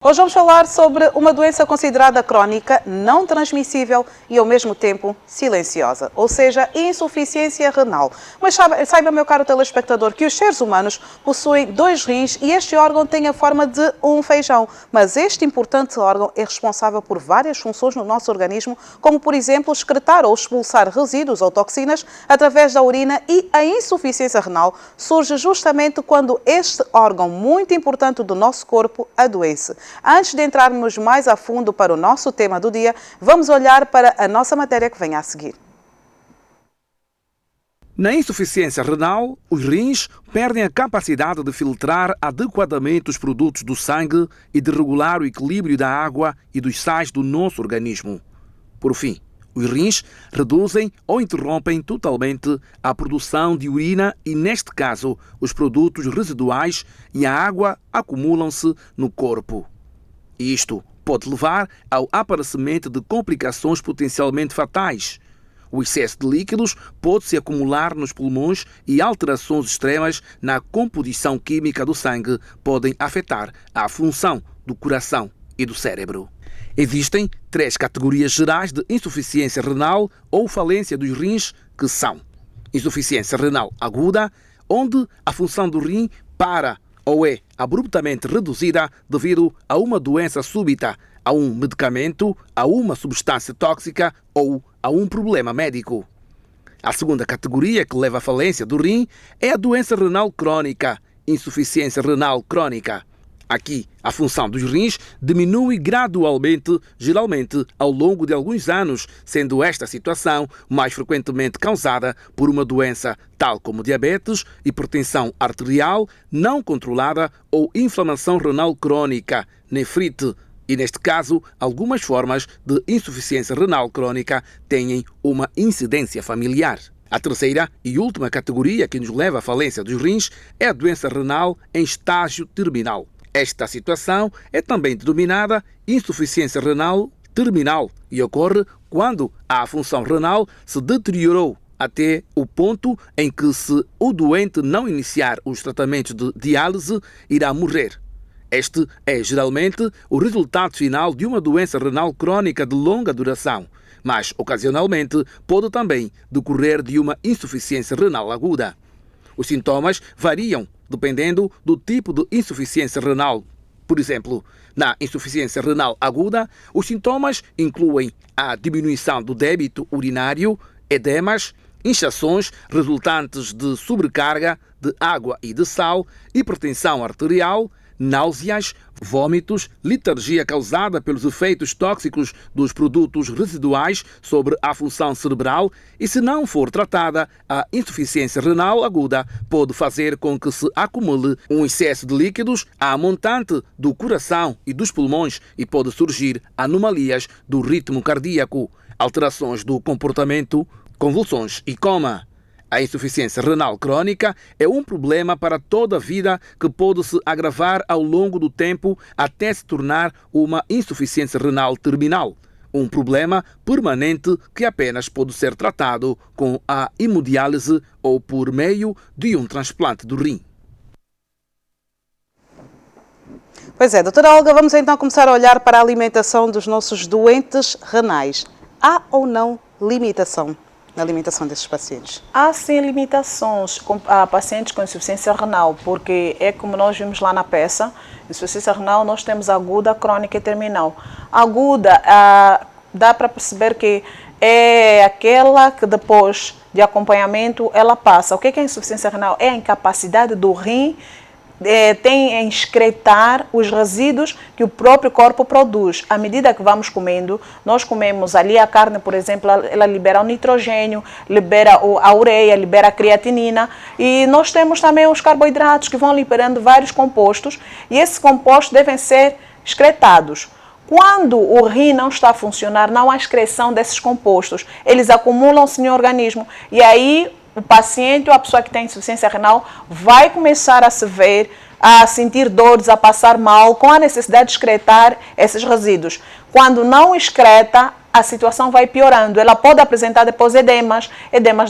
Hoje vamos falar sobre uma doença considerada crónica, não transmissível e ao mesmo tempo silenciosa, ou seja, insuficiência renal. Mas saiba, meu caro telespectador, que os seres humanos possuem dois rins e este órgão tem a forma de um feijão. Mas este importante órgão é responsável por várias funções no nosso organismo, como por exemplo excretar ou expulsar resíduos ou toxinas através da urina, e a insuficiência renal surge justamente quando este órgão muito importante do nosso corpo adoece. Antes de entrarmos mais a fundo para o nosso tema do dia, vamos olhar para a nossa matéria que vem a seguir. Na insuficiência renal, os rins perdem a capacidade de filtrar adequadamente os produtos do sangue e de regular o equilíbrio da água e dos sais do nosso organismo. Por fim, os rins reduzem ou interrompem totalmente a produção de urina e, neste caso, os produtos residuais e a água acumulam-se no corpo. Isto pode levar ao aparecimento de complicações potencialmente fatais. O excesso de líquidos pode se acumular nos pulmões e alterações extremas na composição química do sangue podem afetar a função do coração e do cérebro. Existem 3 categorias gerais de insuficiência renal ou falência dos rins, que são: insuficiência renal aguda, onde a função do rim para ou é abruptamente reduzida devido a uma doença súbita, a um medicamento, a uma substância tóxica ou a um problema médico. A segunda categoria que leva à falência do rim é a doença renal crônica, insuficiência renal crônica. Aqui, a função dos rins diminui gradualmente, geralmente ao longo de alguns anos, sendo esta situação mais frequentemente causada por uma doença tal como diabetes, hipertensão arterial não controlada ou inflamação renal crônica, nefrite. E, neste caso, algumas formas de insuficiência renal crônica têm uma incidência familiar. A terceira e última categoria que nos leva à falência dos rins é a doença renal em estágio terminal. Esta situação é também denominada insuficiência renal terminal e ocorre quando a função renal se deteriorou até o ponto em que, se o doente não iniciar os tratamentos de diálise, irá morrer. Este é geralmente o resultado final de uma doença renal crônica de longa duração, mas ocasionalmente pode também decorrer de uma insuficiência renal aguda. Os sintomas variam dependendo do tipo de insuficiência renal. Por exemplo, na insuficiência renal aguda, os sintomas incluem a diminuição do débito urinário, edemas, inchações resultantes de sobrecarga de água e de sal, hipertensão arterial, náuseas, vômitos, letargia causada pelos efeitos tóxicos dos produtos residuais sobre a função cerebral e, se não for tratada, a insuficiência renal aguda pode fazer com que se acumule um excesso de líquidos à montante do coração e dos pulmões e pode surgir anomalias do ritmo cardíaco, alterações do comportamento, convulsões e coma. A insuficiência renal crônica é um problema para toda a vida que pode se agravar ao longo do tempo até se tornar uma insuficiência renal terminal. Um problema permanente que apenas pode ser tratado com a hemodiálise ou por meio de um transplante do rim. Pois é, doutora Olga, vamos então começar a olhar para a alimentação dos nossos doentes renais. Há ou não limitação na alimentação desses pacientes? Há sim limitações a pacientes com insuficiência renal, porque é como nós vimos lá na peça, insuficiência renal nós temos aguda, crônica e terminal. Aguda, dá para perceber que é aquela que depois de acompanhamento ela passa. O que é a insuficiência renal? É a incapacidade do rim tem em excretar os resíduos que o próprio corpo produz. À medida que vamos comendo, nós comemos ali a carne, por exemplo, ela libera o nitrogênio, libera a ureia, libera a creatinina, e nós temos também os carboidratos que vão liberando vários compostos, e esses compostos devem ser excretados. Quando o rim não está a funcionar, não há excreção desses compostos, eles acumulam-se no organismo, e aí o paciente ou a pessoa que tem insuficiência renal vai começar a se ver, a sentir dores, a passar mal, com a necessidade de excretar esses resíduos. Quando não excreta, a situação vai piorando. Ela pode apresentar depois edemas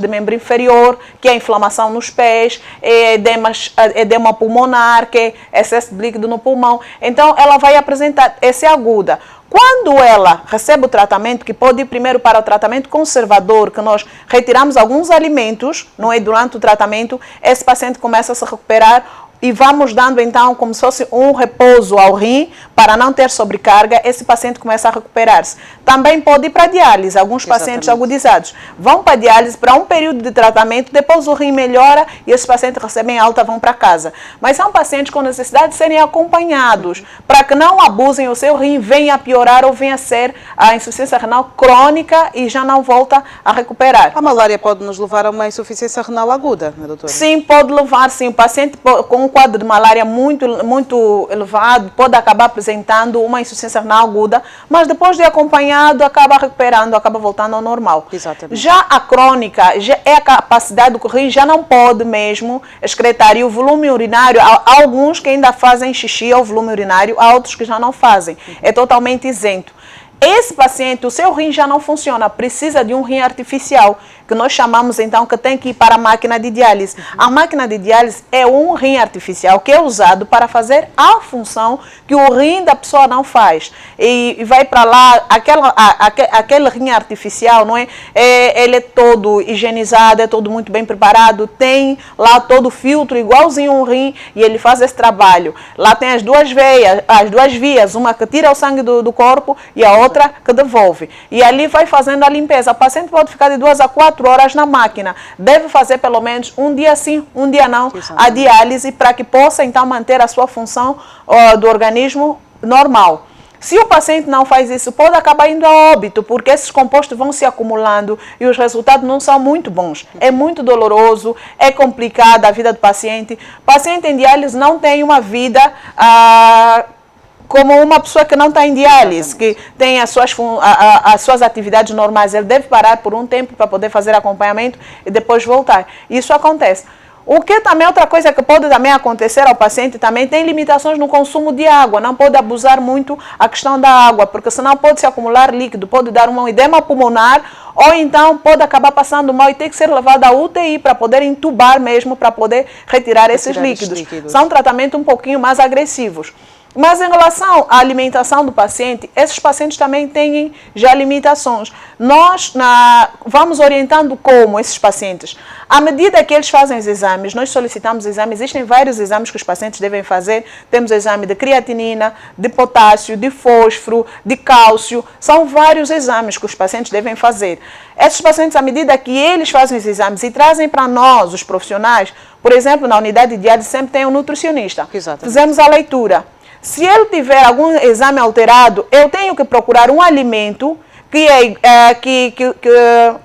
de membro inferior, que é inflamação nos pés, edema pulmonar, que é excesso de líquido no pulmão. Então, ela vai apresentar essa aguda. Quando ela recebe o tratamento, que pode ir primeiro para o tratamento conservador, que nós retiramos alguns alimentos, não é, durante o tratamento, esse paciente começa a se recuperar e vamos dando então como se fosse um repouso ao rim para não ter sobrecarga, esse paciente começa a recuperar-se. Também pode ir para a diálise, alguns pacientes agudizados vão para a diálise para um período de tratamento, depois o rim melhora e esses pacientes recebem alta, vão para casa. Mas são pacientes com necessidade de serem acompanhados para que não abusem, o seu rim venha a piorar ou venha a ser a insuficiência renal crônica e já não volta a recuperar. A malária pode nos levar a uma insuficiência renal aguda, né, doutora? Sim, pode levar, sim. O paciente com um quadro de malária muito elevado pode acabar apresentando uma insuficiência renal aguda, mas depois de acompanhado acaba recuperando, acaba voltando ao normal. Exatamente. Já a crônica já é a capacidade do rim, já não pode mesmo excretar, e o volume urinário, há alguns que ainda fazem xixi ao volume urinário, há outros que já não fazem, é totalmente isento. Esse paciente, o seu rim já não funciona, precisa de um rim artificial, que nós chamamos então que tem que ir para a máquina de diálise. A máquina de diálise é um rim artificial que é usado para fazer a função que o rim da pessoa não faz. E vai para lá, aquele rim artificial, não é? Ele é todo higienizado, é todo muito bem preparado, tem lá todo o filtro igualzinho um rim e ele faz esse trabalho. Lá tem as duas vias, uma que tira o sangue do corpo e a outra que devolve. E ali vai fazendo a limpeza. O paciente pode ficar de 2 a 4 horas na máquina. Deve fazer pelo menos um dia sim, um dia não, a diálise para que possa então manter a sua função do organismo normal. Se o paciente não faz isso, pode acabar indo a óbito, porque esses compostos vão se acumulando e os resultados não são muito bons. É muito doloroso, é complicada a vida do paciente. O paciente em diálise não tem uma vida como uma pessoa que não está em diálise, que tem as suas atividades normais. Ele deve parar por um tempo para poder fazer acompanhamento e depois voltar. Isso acontece. O que também outra coisa que pode também acontecer ao paciente também tem limitações no consumo de água. Não pode abusar muito a questão da água, porque senão pode se acumular líquido, pode dar um edema pulmonar ou então pode acabar passando mal e ter que ser levado à UTI para poder entubar mesmo, para poder retirar esses líquidos. São tratamentos um pouquinho mais agressivos. Mas em relação à alimentação do paciente, esses pacientes também têm já limitações. Nós vamos orientando como esses pacientes. À medida que eles fazem os exames, nós solicitamos exames, existem vários exames que os pacientes devem fazer. Temos o exame de creatinina, de potássio, de fósforo, de cálcio. São vários exames que os pacientes devem fazer. Esses pacientes, à medida que eles fazem os exames e trazem para nós, os profissionais, por exemplo, na unidade de diálise sempre tem um nutricionista. Exatamente. Fizemos a leitura. Se ele tiver algum exame alterado, eu tenho que procurar um alimento que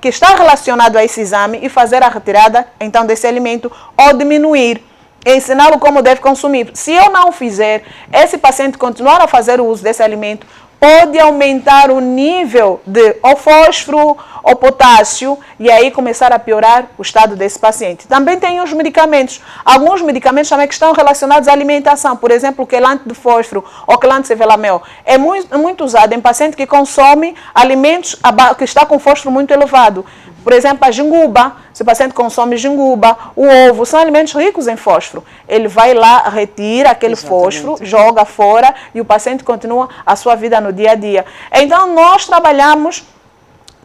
está relacionado a esse exame e fazer a retirada então desse alimento ou diminuir, ensiná-lo como deve consumir. Se eu não fizer, esse paciente continuar a fazer o uso desse alimento, pode aumentar o nível de ou fósforo ou potássio e aí começar a piorar o estado desse paciente. Também tem os medicamentos. Alguns medicamentos também que estão relacionados à alimentação. Por exemplo, o quelante de fósforo ou quelante de cevelamel. É muito usado em paciente que consome alimentos que está com fósforo muito elevado. Por exemplo, a ginguba, se o paciente consome ginguba, o ovo, são alimentos ricos em fósforo. Ele vai lá, retira aquele fósforo, joga fora e o paciente continua a sua vida no dia a dia. Então, nós trabalhamos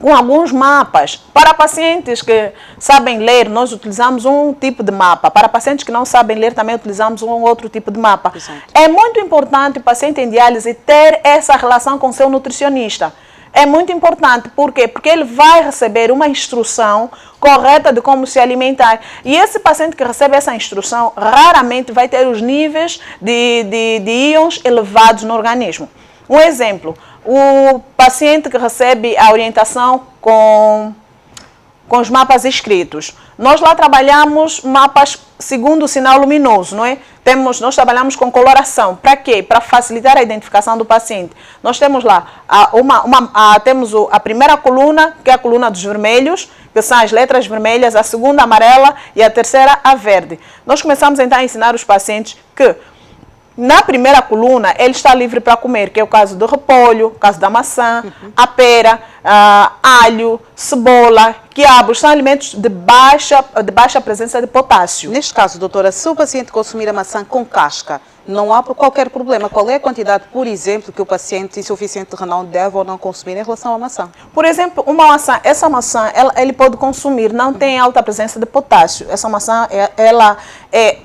com alguns mapas. Para pacientes que sabem ler, nós utilizamos um tipo de mapa. Para pacientes que não sabem ler, também utilizamos um outro tipo de mapa. Exato. É muito importante o paciente em diálise ter essa relação com seu nutricionista. É muito importante. Por quê? Porque ele vai receber uma instrução correta de como se alimentar. E esse paciente que recebe essa instrução, raramente vai ter os níveis de íons elevados no organismo. Um exemplo, o paciente que recebe a orientação com os mapas escritos. Nós lá trabalhamos mapas segundo o sinal luminoso, não é? Nós trabalhamos com coloração. Para quê? Para facilitar a identificação do paciente. Nós temos lá temos a primeira coluna, que é a coluna dos vermelhos, que são as letras vermelhas, a segunda amarela e a terceira a verde. Nós começamos então a ensinar os pacientes que Na primeira coluna, ele está livre para comer, que é o caso do repolho, o caso da maçã, a pera, alho, cebola, quiabos, são alimentos de baixa presença de potássio. Neste caso, doutora, se o paciente consumir a maçã com casca, não há qualquer problema. Qual é a quantidade, por exemplo, que o paciente insuficiente renal deve ou não consumir em relação à maçã? Por exemplo, essa maçã, ele pode consumir, não tem alta presença de potássio. Essa maçã, ela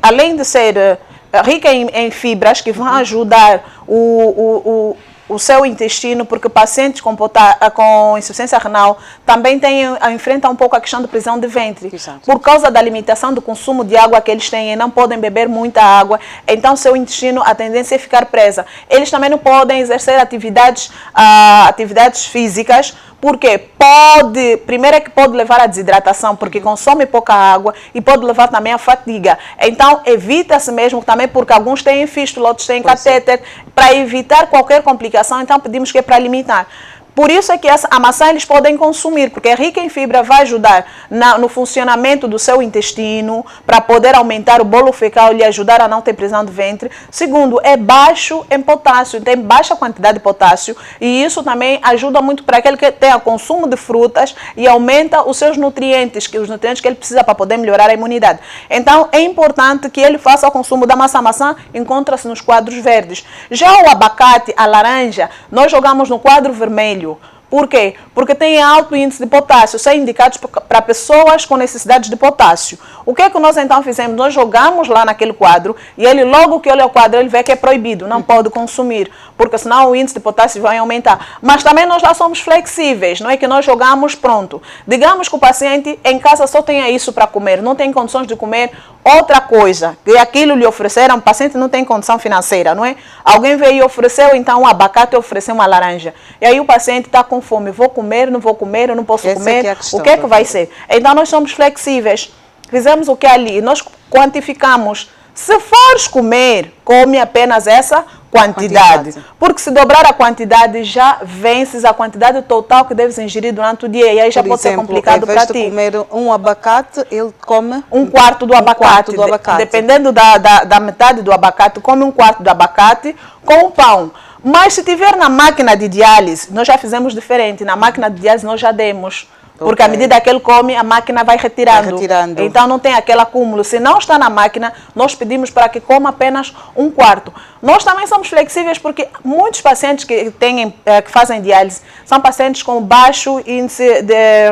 além de ser rica em fibras que vão ajudar o seu intestino, porque pacientes com insuficiência renal também enfrentam um pouco a questão de prisão de ventre. Exato. Por causa da limitação do consumo de água que eles têm, não podem beber muita água, então seu intestino, a tendência é ficar presa. Eles também não podem exercer atividades físicas, porque primeiro é que pode levar à desidratação, porque consome pouca água, e pode levar também à fadiga. Então, evita-se mesmo também, porque alguns têm fístula, outros têm catéter, para evitar qualquer complicação, então pedimos que é para limitar. Por isso é que a maçã eles podem consumir, porque é rica em fibra, vai ajudar no funcionamento do seu intestino, para poder aumentar o bolo fecal e ajudar a não ter prisão de ventre. Segundo, é baixo em potássio, tem baixa quantidade de potássio, e isso também ajuda muito para aquele que tem o consumo de frutas e aumenta os seus nutrientes, os nutrientes que ele precisa para poder melhorar a imunidade. Então, é importante que ele faça o consumo da maçã. A maçã encontra-se nos quadros verdes. Já o abacate, a laranja, nós jogamos no quadro vermelho. Por quê? Porque tem alto índice de potássio, são indicados para pessoas com necessidades de potássio. O que é que nós então fizemos? Nós jogamos lá naquele quadro e ele, logo que olha o quadro, ele vê que é proibido, não pode consumir, porque senão o índice de potássio vai aumentar. Mas também nós lá somos flexíveis, não é que nós jogamos pronto. Digamos que o paciente em casa só tenha isso para comer, não tem condições de comer outra coisa, que aquilo lhe ofereceram, o paciente não tem condição financeira, não é? Alguém veio e ofereceu então um abacate, ofereceu uma laranja. E aí o paciente está com fome, vou comer, não vou comer, eu não posso comer, o que é que vai ser? Então nós somos flexíveis. Fizemos o que ali? Nós quantificamos. Se fores comer, come apenas essa quantidade. Porque se dobrar a quantidade, já vences a quantidade total que deves ingerir durante o dia. E aí já pode ser complicado para ti. Em vez de comer um abacate, ele come um quarto do abacate. Dependendo da metade do abacate, come um quarto do abacate com o pão. Mas se tiver na máquina de diálise, nós já fizemos diferente. Na máquina de diálise nós já demos. Porque à medida que ele come, a máquina vai retirando. Então não tem aquele acúmulo. Se não está na máquina, nós pedimos para que coma apenas um quarto. Nós também somos flexíveis porque muitos pacientes que fazem diálise são pacientes com baixo índice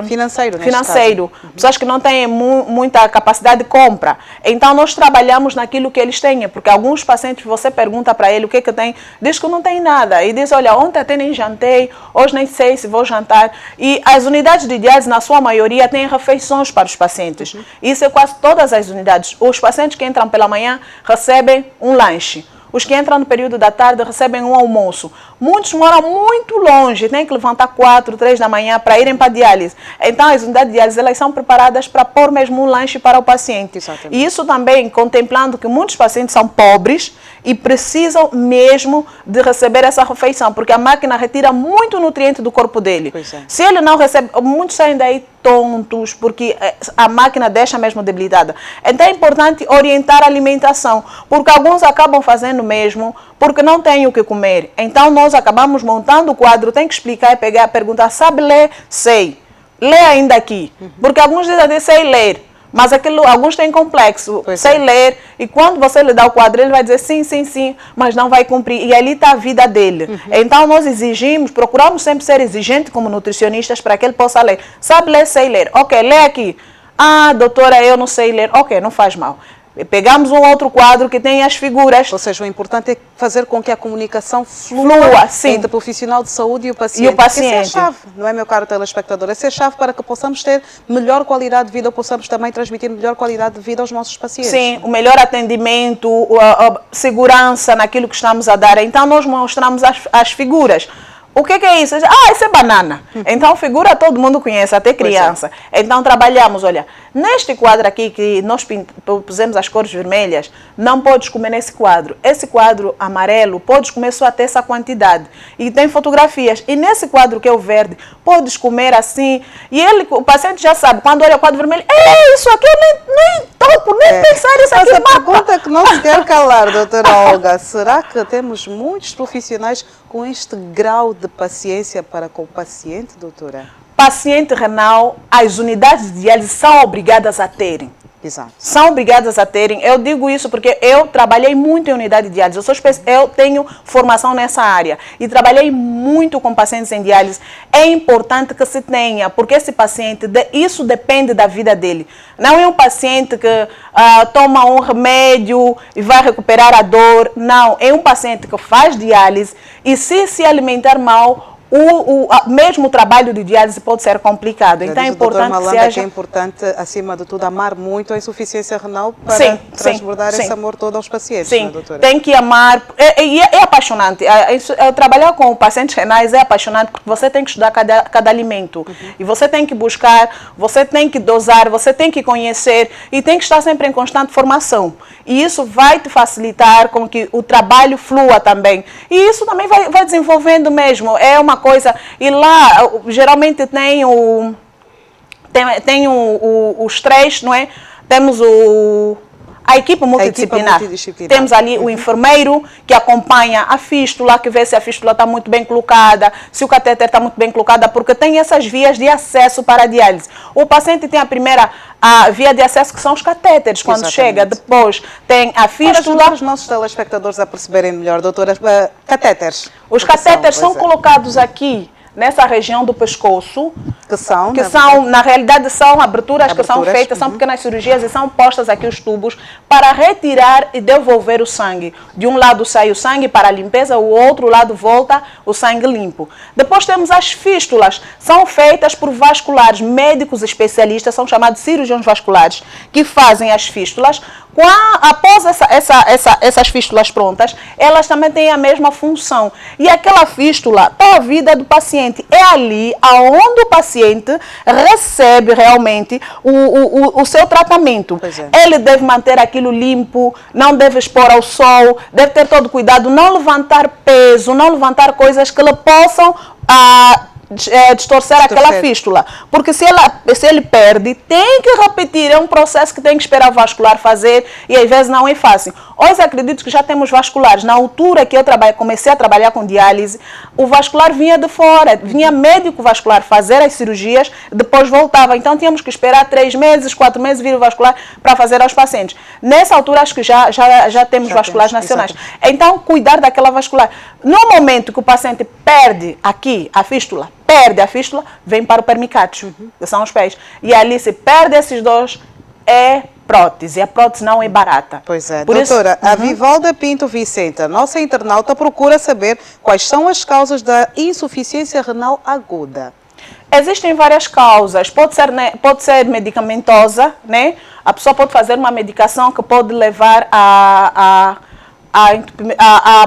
financeiro. Pessoas que não têm muita capacidade de compra. Então nós trabalhamos naquilo que eles têm. Porque alguns pacientes, você pergunta para ele o que é que tem, diz que não tem nada. E diz, olha, ontem até nem jantei, hoje nem sei se vou jantar. E as unidades de diálise, na sua maioria, têm refeições para os pacientes. Isso é quase todas as unidades. Os pacientes que entram pela manhã recebem um lanche. Os que entram no período da tarde recebem um almoço. Muitos moram muito longe, têm que levantar 4, 3 da manhã para irem para a diálise. Então, as unidades de diálise elas são preparadas para pôr mesmo um lanche para o paciente. Exatamente. E isso também contemplando que muitos pacientes são pobres e precisam mesmo de receber essa refeição, porque a máquina retira muito nutriente do corpo dele. Se ele não recebe, muitos saem daí tontos, porque a máquina deixa mesmo debilitada. Então é importante orientar a alimentação, porque alguns acabam fazendo mesmo, porque não têm o que comer. Então nós acabamos montando o quadro, tem que explicar e pegar, perguntar, sabe ler? Sei. Lê ainda aqui. Porque alguns dizem, sei ler. Mas alguns têm complexo, sei ler, e quando você lhe dá o quadro, ele vai dizer sim, sim, sim, mas não vai cumprir. E ali está a vida dele. Então, nós procuramos sempre ser exigentes como nutricionistas para que ele possa ler. Sabe ler, sei ler. Ok, lê aqui. Ah, doutora, eu não sei ler. Ok, não faz mal. Pegamos um outro quadro que tem as figuras. Ou seja, o importante é fazer com que a comunicação flua entre o profissional de saúde e o paciente. Essa é a chave, não é, meu caro telespectador? Essa é a chave para que possamos ter melhor qualidade de vida, ou possamos também transmitir melhor qualidade de vida aos nossos pacientes. Sim, o melhor atendimento, a segurança naquilo que estamos a dar. Então, nós mostramos as figuras. O que é isso? Isso é banana. Então, figura todo mundo conhece, até criança. Então, trabalhamos, olha, neste quadro aqui que nós pusemos as cores vermelhas, não podes comer nesse quadro. Esse quadro amarelo, podes comer só até essa quantidade. E tem fotografias. E nesse quadro que é o verde, podes comer assim. E o paciente já sabe, quando olha o quadro vermelho, isso aqui eu nem topo, nem pensar isso aqui. Mas a pergunta que não se quer calar, doutora Olga, será que temos muitos profissionais com este grau de paciência para com o paciente, doutora? Paciente renal, as unidades de diálise são obrigadas a terem. Exato. São obrigadas a terem. Eu digo isso porque eu trabalhei muito em unidade de diálise. Eu tenho formação nessa área e trabalhei muito com pacientes em diálise. É importante que se tenha, porque esse paciente, isso depende da vida dele. Não é um paciente que toma um remédio e vai recuperar a dor. Não, é um paciente que faz diálise e se alimentar mal, mesmo o trabalho de diálise pode ser complicado. Então é importante que seja... que é importante, acima de tudo, amar muito a insuficiência renal para transbordar esse amor todo aos pacientes, sim, né, doutora? Tem que amar. É apaixonante. Trabalhar com pacientes renais é apaixonante porque você tem que estudar cada alimento. E você tem que buscar, você tem que dosar, você tem que conhecer e tem que estar sempre em constante formação. E isso vai te facilitar com que o trabalho flua também. E isso também vai desenvolvendo mesmo. É uma coisa, e lá geralmente tem os três, não é? Temos a equipe multidisciplinar. Temos ali o enfermeiro que acompanha a fístula, que vê se a fístula está muito bem colocada, se o catéter está muito bem colocado, porque tem essas vias de acesso para a diálise. O paciente tem a via de acesso que são os catéteres, quando chega, depois tem a fístula. Para os nossos telespectadores a perceberem melhor, doutora, catéteres. Os catéteres são colocados aqui, nessa região do pescoço, na realidade são aberturas que são feitas, são pequenas cirurgias e são postas aqui os tubos para retirar e devolver o sangue. De um lado sai o sangue para a limpeza, o outro lado volta o sangue limpo. Depois temos as fístulas, são feitas por vasculares, médicos especialistas, são chamados cirurgiões vasculares, que fazem as fístulas. Após essas fístulas prontas, elas também têm a mesma função. E aquela fístula para a vida do paciente. É ali aonde o paciente recebe realmente o seu tratamento. Ele deve manter aquilo limpo, não deve expor ao sol, deve ter todo cuidado, não levantar peso, não levantar coisas que lhe possam distorcer aquela fístula. Porque se ele perde, tem que repetir. É um processo que tem que esperar o vascular fazer e às vezes não é fácil. Hoje acredito que já temos vasculares. Na altura que eu comecei a trabalhar com diálise, o vascular vinha de fora. Vinha médico vascular fazer as cirurgias, depois voltava. Então tínhamos que esperar 3 meses, 4 meses vir o vascular para fazer aos pacientes. Nessa altura acho que já temos vasculares nacionais. Então cuidar daquela vascular. No momento que o paciente perde aqui a fístula, vem para o permicátio, que são os pés. E ali, se perde esses dois, é prótese. E a prótese não é barata. Pois é. Doutora, a Vivalda Pinto Vicente, nossa internauta, procura saber quais são as causas da insuficiência renal aguda. Existem várias causas. Pode ser medicamentosa, né? A pessoa pode fazer uma medicação que pode levar a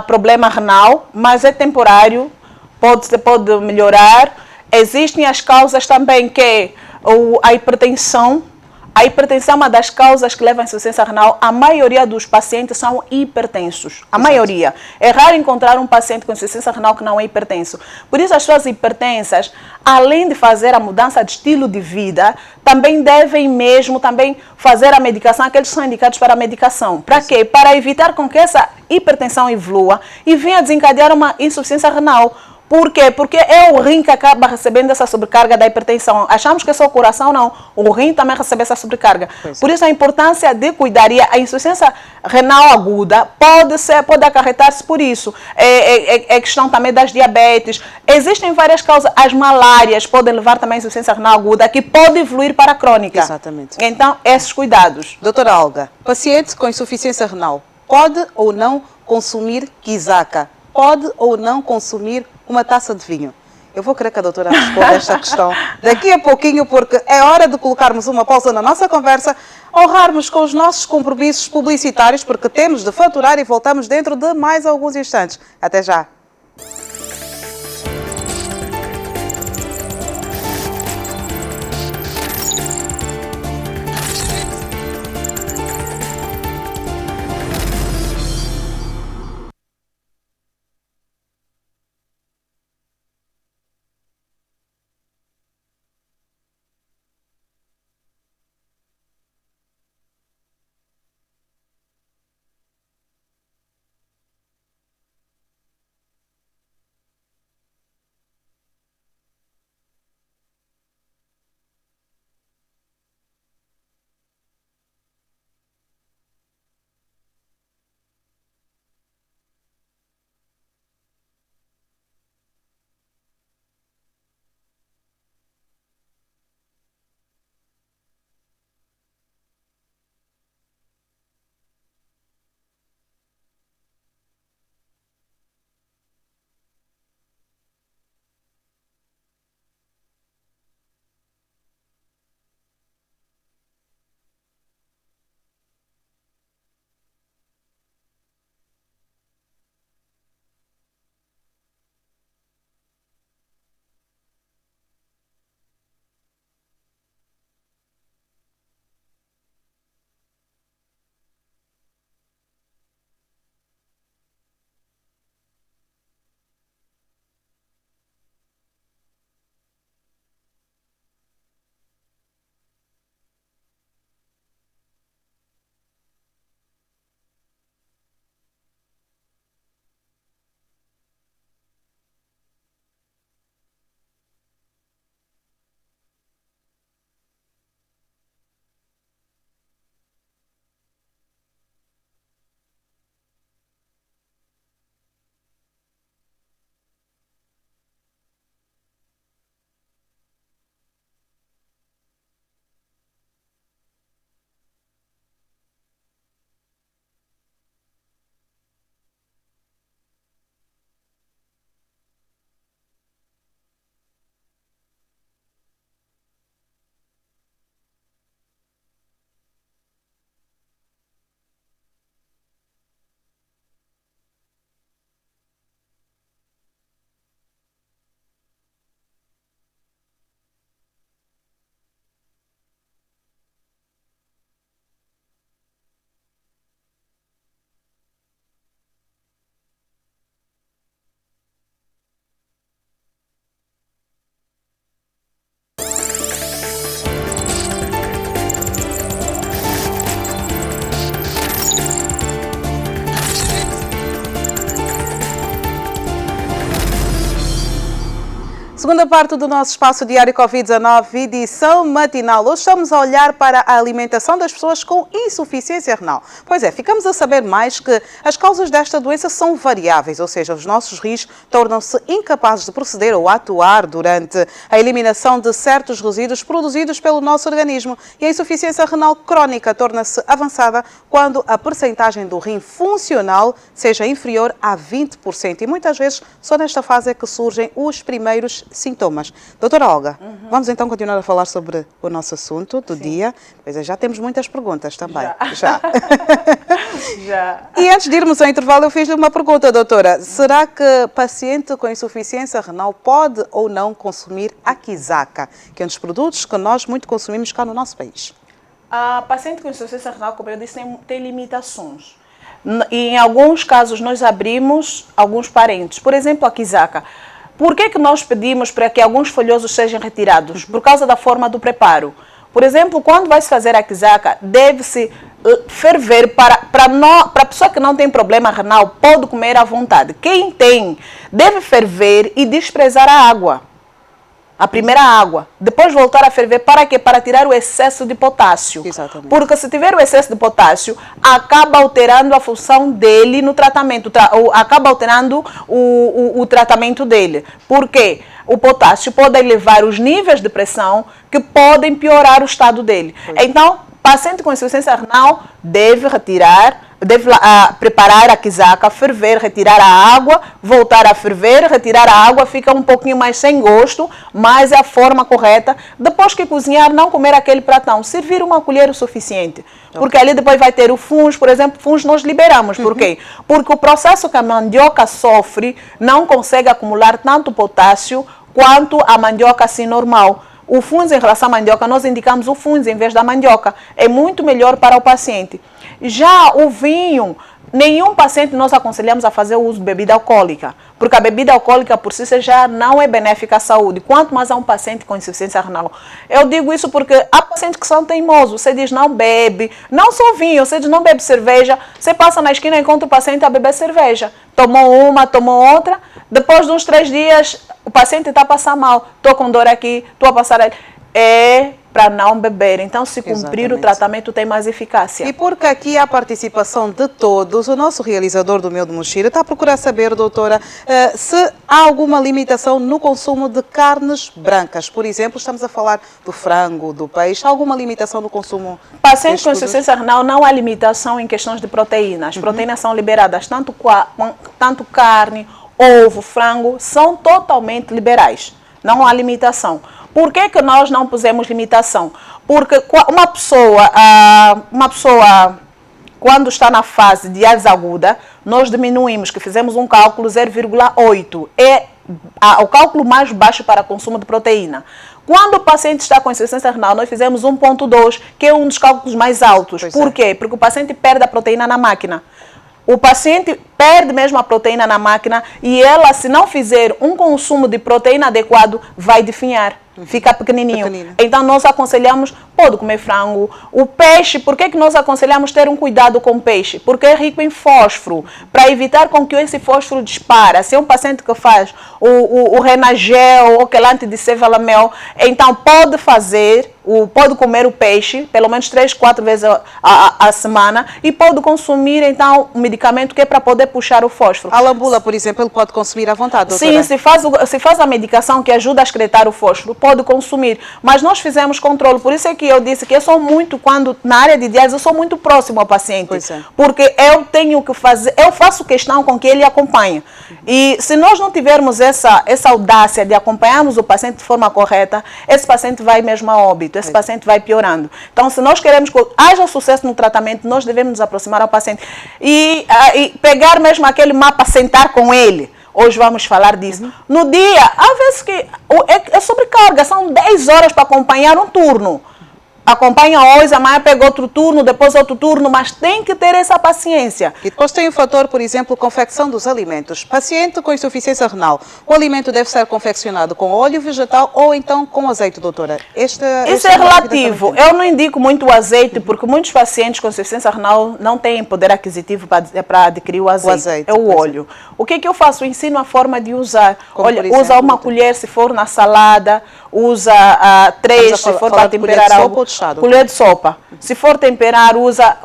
problema renal, mas é temporário. Pode melhorar. Existem as causas também que a hipertensão. A hipertensão é uma das causas que leva à insuficiência renal. A maioria dos pacientes são hipertensos. A maioria. É raro encontrar um paciente com insuficiência renal que não é hipertenso. Por isso, as pessoas hipertensas, além de fazer a mudança de estilo de vida, também devem fazer a medicação, aqueles que são indicados para a medicação. Para quê? Para evitar com que essa hipertensão evolua e venha a desencadear uma insuficiência renal. Por quê? Porque é o rim que acaba recebendo essa sobrecarga da hipertensão. Achamos que é só o coração, não. O rim também recebe essa sobrecarga. Por isso a importância de cuidar. E a insuficiência renal aguda pode acarretar-se por isso. É questão também das diabetes. Existem várias causas. As malárias podem levar também à insuficiência renal aguda, que pode evoluir para a crônica. Exatamente. Então, esses cuidados. Doutora Olga, paciente com insuficiência renal pode ou não consumir quizaca? Pode ou não consumir uma taça de vinho? Eu vou querer que a doutora responda esta questão daqui a pouquinho, porque é hora de colocarmos uma pausa na nossa conversa, honrarmos com os nossos compromissos publicitários, porque temos de faturar e voltamos dentro de mais alguns instantes. Até já! Segunda parte do nosso espaço diário Covid-19, edição matinal. Hoje estamos a olhar para a alimentação das pessoas com insuficiência renal. Pois é, ficamos a saber mais que as causas desta doença são variáveis, ou seja, os nossos rins tornam-se incapazes de proceder ou atuar durante a eliminação de certos resíduos produzidos pelo nosso organismo. E a insuficiência renal crónica torna-se avançada quando a percentagem do rim funcional seja inferior a 20%. E muitas vezes só nesta fase é que surgem os primeiros sintomas. Doutora Olga, vamos então continuar a falar sobre o nosso assunto do dia. Pois é, já temos muitas perguntas também. Já. Já. E antes de irmos ao intervalo, eu fiz-lhe uma pergunta, doutora. Será que paciente com insuficiência renal pode ou não consumir a quizaca, que é um dos produtos que nós muito consumimos cá no nosso país? A paciente com insuficiência renal, como eu disse, tem limitações. E em alguns casos nós abrimos alguns parentes. Por exemplo, a quizaca. Por que nós pedimos para que alguns folhosos sejam retirados? Por causa da forma do preparo. Por exemplo, quando vai se fazer a quizaca, deve-se ferver para a pessoa que não tem problema renal, pode comer à vontade. Quem tem, deve ferver e desprezar a água. A primeira água. Depois voltar a ferver para quê? Para tirar o excesso de potássio. Exatamente. Porque se tiver o excesso de potássio, acaba alterando a função dele no tratamento. Acaba alterando o tratamento dele. Por quê? O potássio pode elevar os níveis de pressão que podem piorar o estado dele. Então, paciente com insuficiência renal deve preparar a quizaca, ferver, retirar a água, voltar a ferver, retirar a água, fica um pouquinho mais sem gosto, mas é a forma correta. Depois que cozinhar, não comer aquele pratão, servir uma colher o suficiente. Porque ali depois vai ter o fungo, por exemplo, fungo nós liberamos. Por quê? Porque o processo que a mandioca sofre não consegue acumular tanto potássio quanto a mandioca assim normal. O fungo em relação à mandioca, nós indicamos o fungo em vez da mandioca. É muito melhor para o paciente. Já o vinho, nenhum paciente nós aconselhamos a fazer o uso de bebida alcoólica, porque a bebida alcoólica por si já não é benéfica à saúde, quanto mais a um paciente com insuficiência renal. Eu digo isso porque há pacientes que são teimosos, você diz não bebe, não só vinho, você diz não bebe cerveja, você passa na esquina e encontra o paciente a beber cerveja, tomou uma, tomou outra, depois de uns 3 dias o paciente está a passar mal, estou com dor aqui, estou a passar ali. É para não beber. Então, se cumprir Exatamente. o tratamento, tem mais eficácia. E porque aqui há a participação de todos, o nosso realizador do Meu de Mochila está a procurar saber, doutora, se há alguma limitação no consumo de carnes brancas. Por exemplo, estamos a falar do frango, do peixe. Há alguma limitação no consumo? Pacientes com insuficiência renal não há limitação em questões de proteínas. As proteínas são liberadas, tanto carne, ovo, frango, são totalmente liberais. Não há limitação. Por que nós não pusemos limitação? Porque uma pessoa, quando está na fase de diálise aguda, nós diminuímos, que fizemos um cálculo 0,8. É o cálculo mais baixo para consumo de proteína. Quando o paciente está com insuficiência renal, nós fizemos 1,2, que é um dos cálculos mais altos. Por quê? Porque o paciente perde a proteína na máquina. O paciente perde mesmo a proteína na máquina e ela, se não fizer um consumo de proteína adequado, vai definhar. Fica pequenininho. Então, nós aconselhamos, pode comer frango. O peixe, por que nós aconselhamos ter um cuidado com o peixe? Porque é rico em fósforo, para evitar com que esse fósforo dispara. Se é um paciente que faz o renagel ou quelante de cevalamel, então pode comer o peixe, pelo menos 3, 4 vezes a semana, e pode consumir, então, um medicamento que é para poder puxar o fósforo. A lambula, por exemplo, ele pode consumir à vontade, doutora? Sim, se faz a medicação que ajuda a excretar o fósforo, pode consumir. Mas nós fizemos controle, por isso é que eu disse que eu sou muito, na área de diálise, eu sou muito próximo ao paciente. Pois é. Porque eu tenho que fazer, eu faço questão com que ele acompanhe. E se nós não tivermos essa audácia de acompanharmos o paciente de forma correta, esse paciente vai mesmo a óbito, esse paciente vai piorando. Então, se nós queremos que haja sucesso no tratamento, nós devemos nos aproximar ao paciente e pegar mesmo aquele mapa, sentar com ele. Hoje vamos falar disso. No dia, às vezes que é sobrecarga, são 10 horas para acompanhar um turno. acompanha hoje, amanhã pega outro turno, depois outro turno, mas tem que ter essa paciência. E depois tem o fator, por exemplo, confecção dos alimentos. Paciente com insuficiência renal, o alimento deve ser confeccionado com óleo vegetal ou então com azeite, doutora? Isso é relativo. Eu não indico muito o azeite, porque muitos pacientes com insuficiência renal não têm poder aquisitivo para adquirir o azeite. É o óleo. O que eu faço? Eu ensino a forma de usar. Como, olha, exemplo, usa uma colher se for na salada, usa 3 se for para temperar algo. Colher de sopa. Se for temperar, usa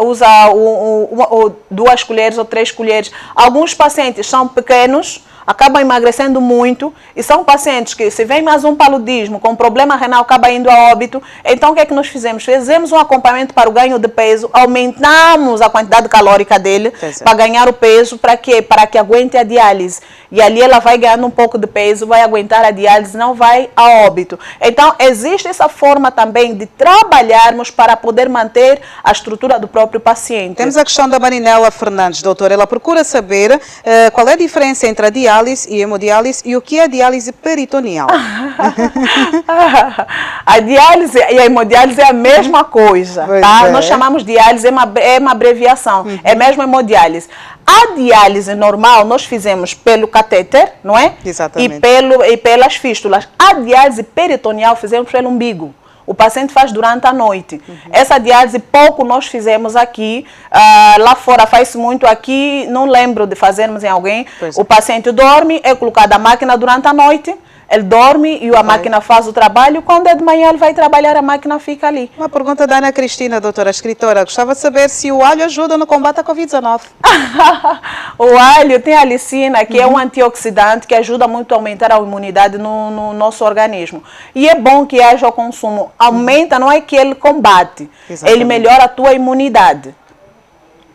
2 colheres ou 3 colheres. Alguns pacientes são pequenos, acabam emagrecendo muito, e são pacientes que, se vem mais um paludismo com problema renal, acaba indo a óbito. Então, o que é que nós fizemos? Fizemos um acompanhamento para o ganho de peso, aumentamos a quantidade calórica dele para ganhar o peso. Para quê? Para que aguente a diálise. E ali ela vai ganhando um pouco de peso, vai aguentar a diálise, não vai a óbito. Então, existe essa forma também de trabalharmos para poder manter a estrutura do próprio paciente. Temos a questão da Marinela Fernandes, doutora. Ela procura saber qual é a diferença entre a diálise e hemodiálise e o que é a diálise peritoneal. A diálise e a hemodiálise é a mesma coisa, tá? Nós chamamos de diálise, é uma abreviação, é mesmo hemodiálise. A diálise normal nós fizemos pelo catéter, não é? Exatamente. E pelas fístulas. A diálise peritoneal fizemos pelo umbigo. O paciente faz durante a noite. Essa diálise pouco nós fizemos aqui, lá fora faz muito, aqui não lembro de fazermos em alguém. O paciente dorme, é colocada a máquina durante a noite, ele dorme e a máquina faz o trabalho. Quando é de manhã ele vai trabalhar, a máquina fica ali. Uma pergunta da Ana Cristina, doutora, escritora. Gostava de saber se o alho ajuda no combate à Covid-19. O alho tem a lisina, que é um antioxidante que ajuda muito a aumentar a imunidade no nosso organismo. E é bom que haja o consumo. Aumenta, não é que ele combate. Exatamente. Ele melhora a tua imunidade.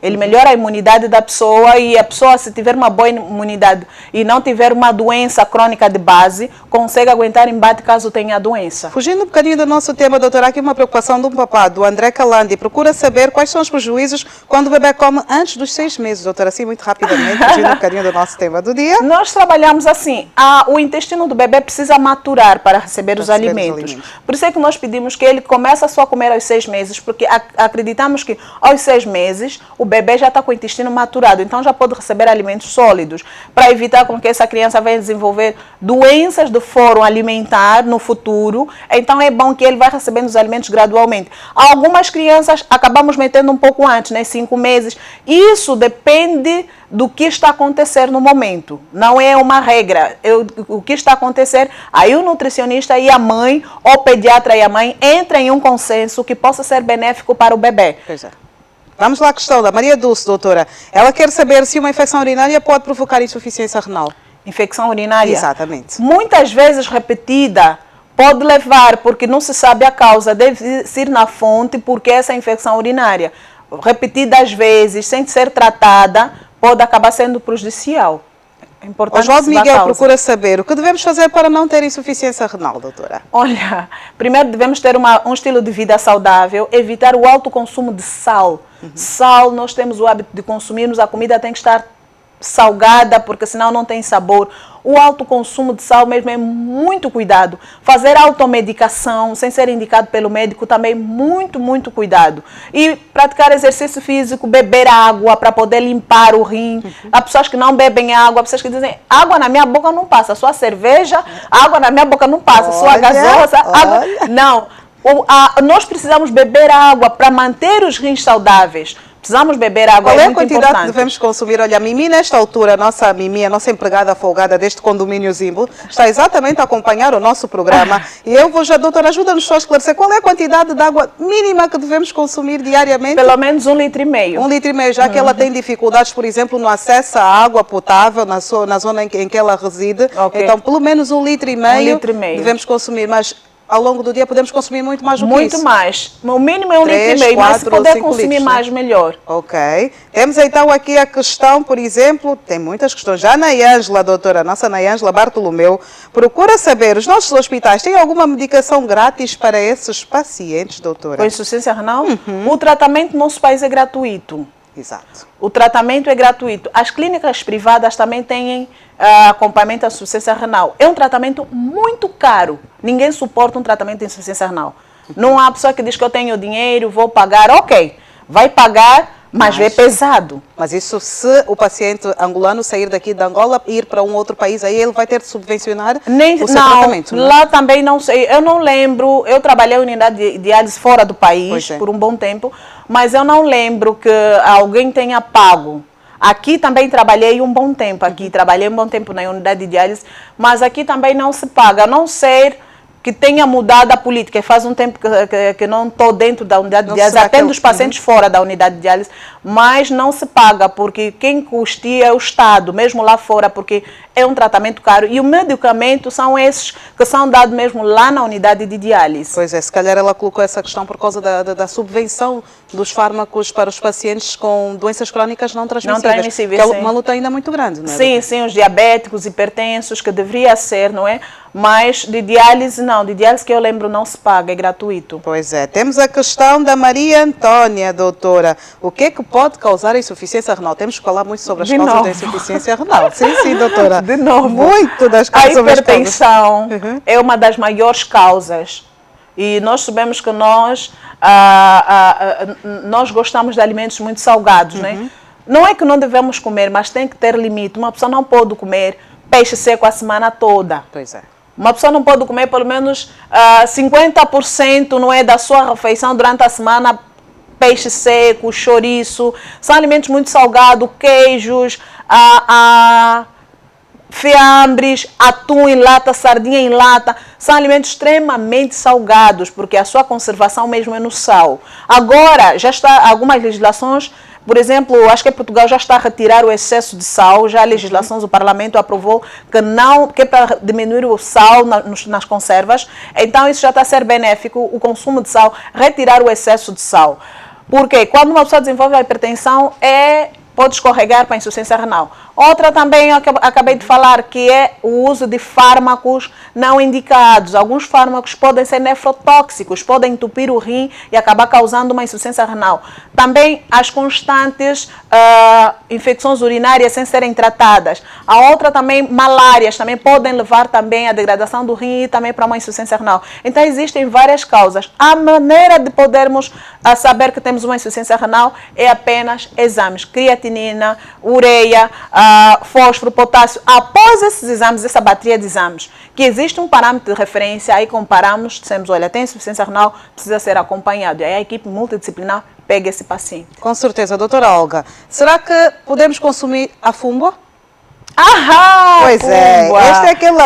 Ele melhora a imunidade da pessoa, e a pessoa, se tiver uma boa imunidade e não tiver uma doença crônica de base, consegue aguentar embate caso tenha a doença. Fugindo um bocadinho do nosso tema, doutora, aqui uma preocupação de um papá, do André Calandi. Procura saber quais são os prejuízos quando o bebê come antes dos 6 meses, doutora, assim muito rapidamente, fugindo um bocadinho do nosso tema do dia. Nós trabalhamos assim, o intestino do bebê precisa maturar para receber os alimentos. Por isso é que nós pedimos que ele comece só a comer aos 6 meses, porque acreditamos que aos 6 meses o bebê já está com o intestino maturado, então já pode receber alimentos sólidos, para evitar com que essa criança venha desenvolver doenças do foro alimentar no futuro. Então é bom que ele vá recebendo os alimentos gradualmente. Algumas crianças acabamos metendo um pouco antes, né, 5 meses. Isso depende do que está acontecendo no momento. Não é uma regra. O que está acontecendo, aí o nutricionista e a mãe, ou o pediatra e a mãe, entram em um consenso que possa ser benéfico para o bebê. Pois é. Vamos lá à questão da Maria Dulce, doutora. Ela quer saber se uma infecção urinária pode provocar insuficiência renal. Infecção urinária? Exatamente. Muitas vezes repetida pode levar, porque não se sabe a causa, deve ir na fonte, porque essa infecção urinária, repetidas vezes, sem ser tratada, pode acabar sendo prejudicial. O Oswaldo Miguel procura saber o que devemos fazer para não ter insuficiência renal, doutora. Olha, primeiro devemos ter um estilo de vida saudável, evitar o alto consumo de sal. Sal, nós temos o hábito de consumirmos, a comida tem que estar salgada, porque senão não tem sabor. O alto consumo de sal mesmo é muito cuidado. Fazer automedicação sem ser indicado pelo médico também muito, muito cuidado. E praticar exercício físico, beber água para poder limpar o rim. Há pessoas que não bebem água, há pessoas que dizem, água na minha boca não passa, sua cerveja, água na minha boca não passa, sua gasosa, água... Não, nós precisamos beber água para manter os rins saudáveis. Precisamos beber água, Qual é muito a quantidade importante. que devemos consumir? Olha, a Mimi, nesta altura, a nossa empregada folgada deste condomínio Zimbo, está exatamente a acompanhar o nosso programa. E eu vou já, doutora, ajuda-nos só a esclarecer qual é a quantidade de água mínima que devemos consumir diariamente? Pelo menos 1,5 litros. 1,5 litros, já que ela tem dificuldades, por exemplo, no acesso à água potável na zona em que ela reside. Então, pelo menos 1,5 litros devemos consumir, mas... Ao longo do dia podemos consumir muito mais do que isso? Muito mais. O mínimo é 1,5 litros, mas se puder consumir mais, melhor. Ok. Temos então aqui a questão, por exemplo, tem muitas questões. Já a Nayângela, doutora, a nossa Nayângela Bartolomeu, procura saber, os nossos hospitais têm alguma medicação grátis para esses pacientes, doutora? Com insuficiência renal? O tratamento no nosso país é gratuito. Exato. O tratamento é gratuito. As clínicas privadas também têm acompanhamento da insuficiência renal. É um tratamento muito caro. Ninguém suporta um tratamento de insuficiência renal. Não há pessoa que diz que eu tenho dinheiro, vou pagar. Ok, vai pagar, mas é pesado. Mas isso, se o paciente angolano sair daqui de Angola e ir para um outro país, aí ele vai ter de subvencionar o seu tratamento, não é? Lá também não sei. Eu não lembro. Eu trabalhei em unidade de diálise fora do país Pois é. por um bom tempo, mas eu não lembro que alguém tenha pago. Aqui também trabalhei um bom tempo. Aqui trabalhei um bom tempo na unidade de diálise, mas aqui também não se paga, a não ser que tenha mudado a política. Faz um tempo que não estou dentro da unidade de diálise, atendo os pacientes fora da unidade de diálise, mas não se paga, porque quem custeia é o Estado, mesmo lá fora, porque é um tratamento caro. E o medicamento são esses que são dados mesmo lá na unidade de diálise. Pois é, se calhar ela colocou essa questão por causa da subvenção dos fármacos para os pacientes com doenças crónicas não transmissíveis. Que é uma luta ainda muito grande, não é? Sim, sim, os diabéticos, hipertensos, que deveria ser, não é? Mas de diálise não, de diálise que eu lembro não se paga, é gratuito. Pois é. Temos a questão da Maria Antônia, doutora. O que é que pode causar a insuficiência renal? Temos que falar muito sobre as causas da insuficiência renal. Sim, sim, doutora. De novo. Muito das causas. A hipertensão é uma das maiores causas. E nós sabemos que nós gostamos de alimentos muito salgados, né? Não é que não devemos comer, mas tem que ter limite. Uma pessoa não pode comer peixe seco a semana toda. Pois é. Uma pessoa não pode comer pelo menos 50%, não é, da sua refeição durante a semana, peixe seco, chouriço. São alimentos muito salgados, queijos, fiambres, atum em lata, sardinha em lata. São alimentos extremamente salgados, porque a sua conservação mesmo é no sal. Agora, já está algumas legislações. Por exemplo, acho que Portugal já está a retirar o excesso de sal, já a legislação do Parlamento aprovou que é para diminuir o sal nas conservas. Então, isso já está a ser benéfico, o consumo de sal, retirar o excesso de sal. Porque quando uma pessoa desenvolve a hipertensão, pode escorregar para a insuficiência renal. Outra também, eu acabei de falar, que é o uso de fármacos não indicados. Alguns fármacos podem ser nefrotóxicos, podem entupir o rim e acabar causando uma insuficiência renal. Também as constantes infecções urinárias sem serem tratadas. A outra também, malárias, também podem levar também à degradação do rim e também para uma insuficiência renal. Então, existem várias causas. A maneira de podermos saber que temos uma insuficiência renal é apenas exames. Creatinina, ureia, fósforo, potássio. Após esses exames, essa bateria de exames, que existe um parâmetro de referência, aí comparamos, dissemos, olha, tem insuficiência renal, precisa ser acompanhado. E aí a equipe multidisciplinar pega esse paciente. Com certeza. Doutora Olga, será que podemos consumir a fumba? Pois fumba. Este é aquele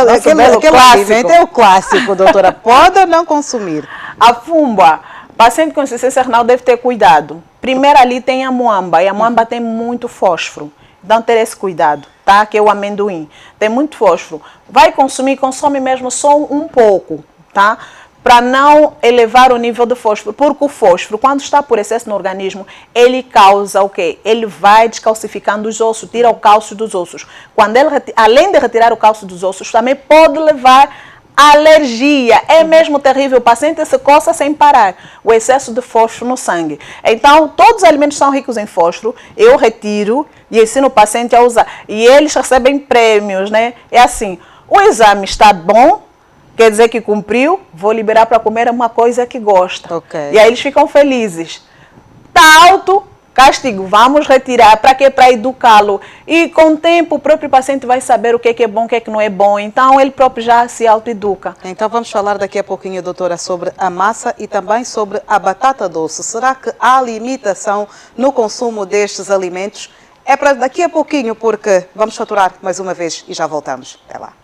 clássico. É o clássico, doutora. Pode ou não consumir? A fumba. Paciente com insuficiência renal deve ter cuidado. Primeiro ali tem a muamba, e a muamba tem muito fósforo. Então, ter esse cuidado, tá? Que é o amendoim. Tem muito fósforo. Vai consumir, consome mesmo só um pouco, tá? Para não elevar o nível de fósforo. Porque o fósforo, quando está por excesso no organismo, ele causa o quê? Ele vai descalcificando os ossos, tira o cálcio dos ossos. Quando ele, além de retirar o cálcio dos ossos, também pode levar alergia. É mesmo terrível. O paciente se coça sem parar. O excesso de fósforo no sangue. Então, todos os alimentos são ricos em fósforo. Eu retiro e ensino o paciente a usar. E eles recebem prêmios, né? É assim, o exame está bom, quer dizer que cumpriu, vou liberar para comer uma coisa que gosta. Okay. E aí eles ficam felizes. Está alto, castigo, vamos retirar. Para quê? Para educá-lo. E com o tempo o próprio paciente vai saber o que é bom, o que é que não é bom. Então ele próprio já se autoeduca. Então vamos falar daqui a pouquinho, doutora, sobre a massa e também sobre a batata doce. Será que há limitação no consumo destes alimentos? É para daqui a pouquinho, porque vamos faturar mais uma vez e já voltamos. Até lá.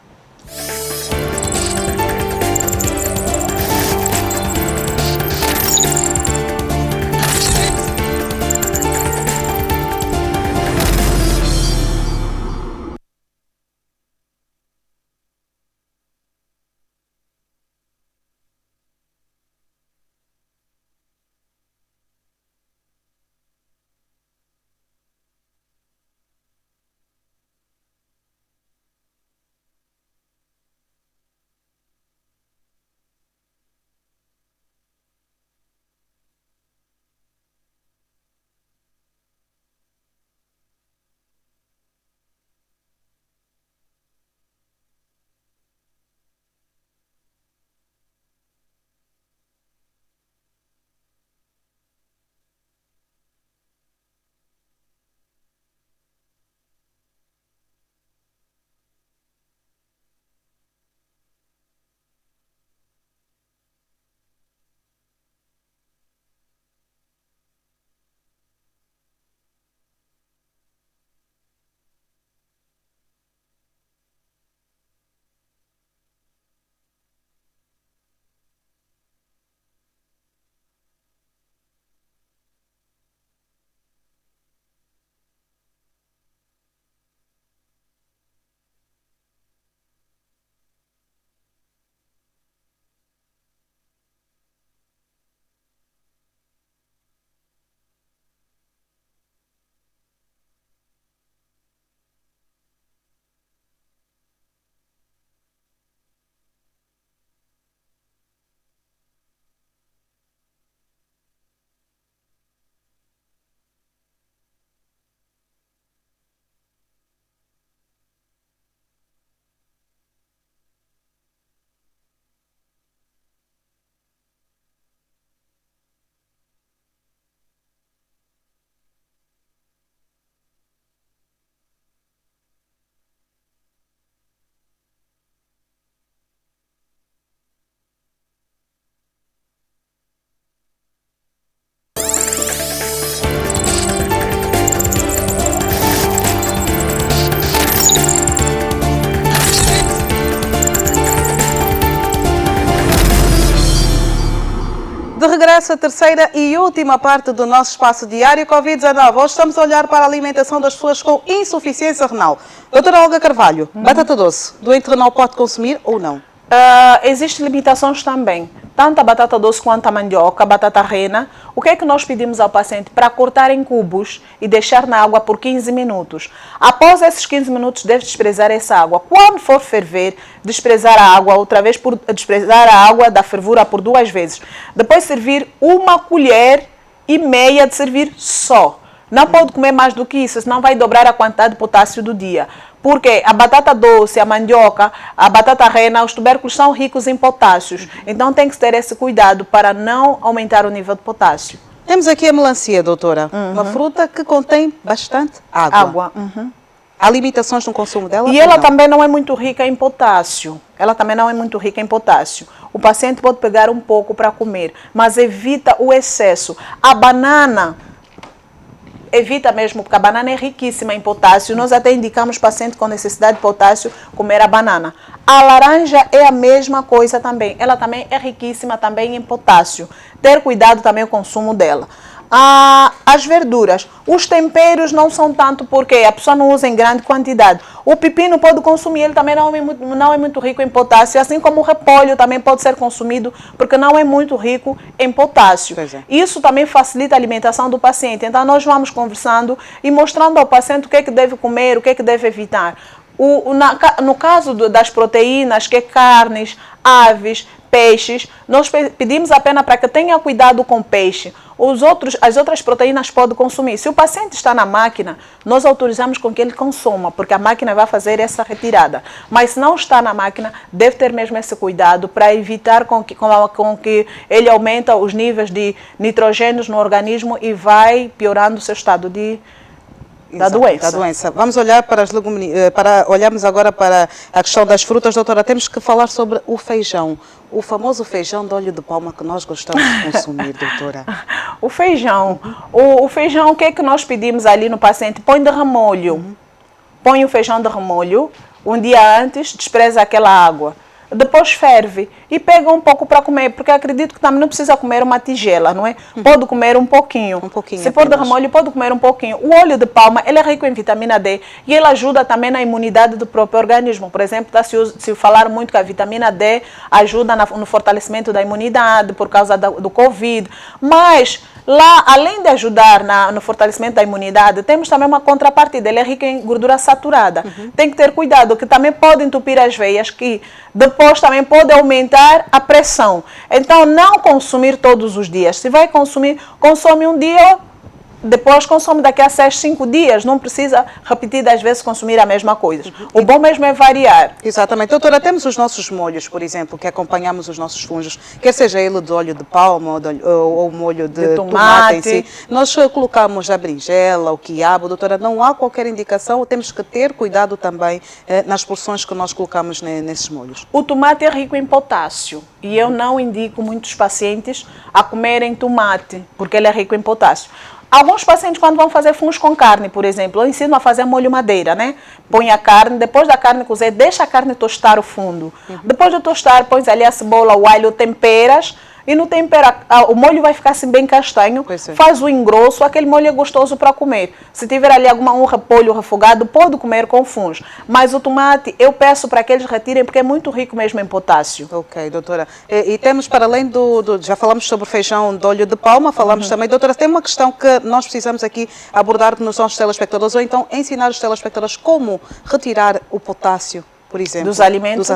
essa terceira e última parte do nosso espaço diário Covid-19. Hoje estamos a olhar para a alimentação das pessoas com insuficiência renal. Doutora Olga Carvalho, batata doce, doente renal pode consumir ou não? Existem limitações também, tanto a batata doce quanto a mandioca, a batata rena. O que é que nós pedimos ao paciente? Para cortar em cubos e deixar na água por 15 minutos. Após esses 15 minutos, deve desprezar essa água. Quando for ferver, desprezar a água outra vez, desprezar a água da fervura por 2 vezes. Depois servir 1,5 colher de servir só. Não pode comer mais do que isso, senão vai dobrar a quantidade de potássio do dia. Porque a batata doce, a mandioca, a batata rena, os tubérculos são ricos em potássios. Então tem que ter esse cuidado para não aumentar o nível de potássio. Temos aqui a melancia, doutora. Uma fruta que contém bastante água. Há limitações no consumo dela? E ela também não é muito rica em potássio. O paciente pode pegar um pouco para comer, mas evita o excesso. A banana... evita mesmo, porque a banana é riquíssima em potássio. Nós até indicamos paciente com necessidade de potássio comer a banana. A laranja é a mesma coisa também. Ela também é riquíssima também em potássio. Ter cuidado também com o consumo dela. As verduras, os temperos não são tanto porque a pessoa não usa em grande quantidade. O pepino pode consumir, ele também não é muito rico em potássio, assim como o repolho também pode ser consumido porque não é muito rico em potássio. Isso também facilita a alimentação do paciente. Então nós vamos conversando e mostrando ao paciente o que é que deve comer, o que é que deve evitar. No caso das proteínas, que é carnes, aves, peixes, nós pedimos apenas para que tenha cuidado com peixe. As outras proteínas pode consumir. Se o paciente está na máquina, nós autorizamos com que ele consuma, porque a máquina vai fazer essa retirada. Mas se não está na máquina, deve ter mesmo esse cuidado para evitar com que ele aumenta os níveis de nitrogênios no organismo e vai piorando o seu estado da doença. Vamos olhar para as olharmos agora para a questão das frutas, doutora. Temos que falar sobre o feijão, o famoso feijão de óleo de palma que nós gostamos de consumir, doutora. O feijão, o que é que nós pedimos ali no paciente? Põe de remolho, põe o feijão de remolho, um dia antes despreza aquela água. Depois ferve e pega um pouco para comer, porque acredito que também não precisa comer uma tigela, não é? Pode comer um pouquinho. Se for de remolho, pode comer um pouquinho. O óleo de palma, ele é rico em vitamina D e ele ajuda também na imunidade do próprio organismo. Por exemplo, se falar muito que a vitamina D ajuda no fortalecimento da imunidade por causa do Covid, mas... lá, além de ajudar no fortalecimento da imunidade, temos também uma contrapartida. Ele é rico em gordura saturada. Tem que ter cuidado, que também pode entupir as veias, que depois também pode aumentar a pressão. Então, não consumir todos os dias. Se vai consumir, consome um dia, depois consome daqui a 6, 5 dias. Não precisa repetidas vezes consumir a mesma coisa. O bom mesmo é variar. Exatamente. Doutora, temos os nossos molhos, por exemplo, que acompanhamos os nossos fungos, quer seja ele de óleo de palma ou molho de tomate em si. Nós colocamos a berinjela, o quiabo, doutora, não há qualquer indicação, temos que ter cuidado também nas porções que nós colocamos nesses molhos. O tomate é rico em potássio e eu não indico muitos pacientes a comerem tomate, porque ele é rico em potássio. Alguns pacientes, quando vão fazer fungos com carne, por exemplo, eu ensino a fazer molho madeira, né? Põe a carne, depois da carne cozer, deixa a carne tostar o fundo. Depois de tostar, põe ali a cebola, o alho, temperas. E no tempero, o molho vai ficar assim bem castanho, faz o engrosso, aquele molho é gostoso para comer. Se tiver ali um repolho refogado, pode comer com fungos. Mas o tomate, eu peço para que eles retirem, porque é muito rico mesmo em potássio. Ok, doutora. E temos, para além já falamos sobre feijão de óleo de palma, falamos também, doutora, tem uma questão que nós precisamos aqui abordar nos nossos telespectadores, ou então ensinar os telespectadores como retirar o potássio, por exemplo, dos alimentos,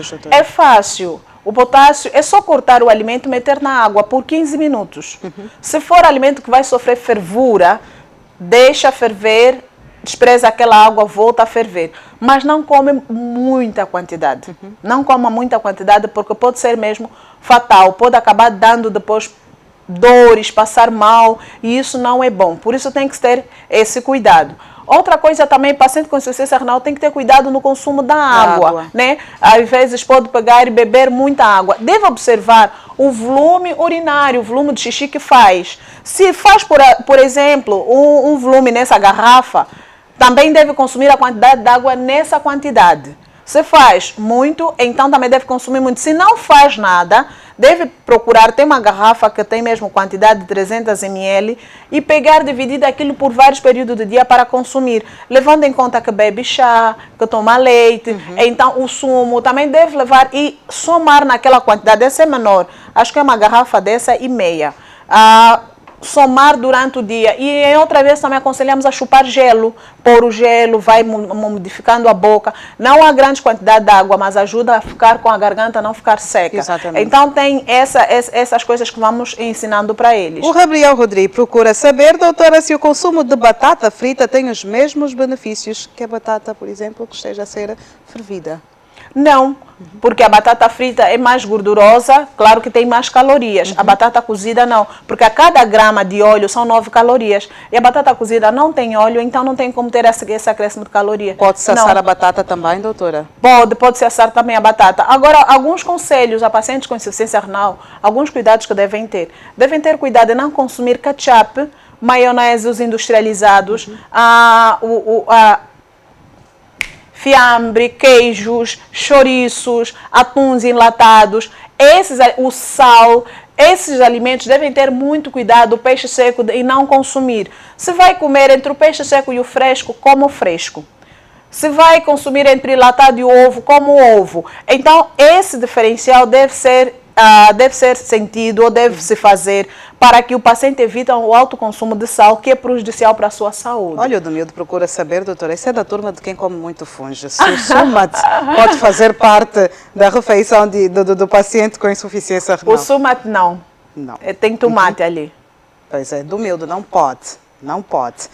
doutora. É fácil. O potássio é só cortar o alimento e meter na água por 15 minutos. Se for alimento que vai sofrer fervura, deixa ferver, despreza aquela água, volta a ferver. Mas não come muita quantidade. Não coma muita quantidade porque pode ser mesmo fatal. Pode acabar dando depois dores, passar mal e isso não é bom. Por isso tem que ter esse cuidado. Outra coisa também, paciente com insuficiência renal tem que ter cuidado no consumo da água, né? Às vezes pode pegar e beber muita água. Deve observar o volume urinário, o volume de xixi que faz. Se faz, por exemplo, um volume nessa garrafa, também deve consumir a quantidade de água nessa quantidade. Se faz muito, então também deve consumir muito. Se não faz nada, deve procurar, tem uma garrafa que tem mesmo quantidade de 300 ml e pegar, dividir aquilo por vários períodos do dia para consumir, levando em conta que bebe chá, que toma leite, então o sumo também deve levar e somar naquela quantidade, essa é menor, acho que é uma garrafa dessa e meia. Somar durante o dia. E em outra vez também aconselhamos a chupar gelo. Pôr o gelo, vai modificando a boca. Não há grande quantidade de água, mas ajuda a ficar com a garganta, não ficar seca. Exatamente. Então tem essas coisas que vamos ensinando para eles. O Gabriel Rodrigues procura saber, doutora, se o consumo de batata frita tem os mesmos benefícios que a batata, por exemplo, que esteja a ser fervida. Não, porque a batata frita é mais gordurosa, claro que tem mais calorias. A batata cozida não, porque a cada grama de óleo são 9 calorias. E a batata cozida não tem óleo, então não tem como ter esse acréscimo de calorias. Pode-se assar a batata também, doutora? Pode-se assar também a batata. Agora, alguns conselhos a pacientes com insuficiência renal, alguns cuidados que devem ter. Devem ter cuidado de não consumir ketchup, maionese, os industrializados, fiambre, queijos, chouriços, atuns enlatados, o sal, esses alimentos devem ter muito cuidado, o peixe seco, e não consumir. Se vai comer entre o peixe seco e o fresco, coma o fresco. Se vai consumir entre enlatado e o ovo, como o ovo. Então, esse diferencial deve ser sentido ou deve-se fazer para que o paciente evite o alto consumo de sal, que é prejudicial para a sua saúde. Olha, o Domildo procura saber, doutora, isso é da turma de quem come muito funge. Se o sumat pode fazer parte da refeição do paciente com insuficiência renal? O sumat não. Não. Tem tomate ali. Pois é, Domildo, não pode. Não pode.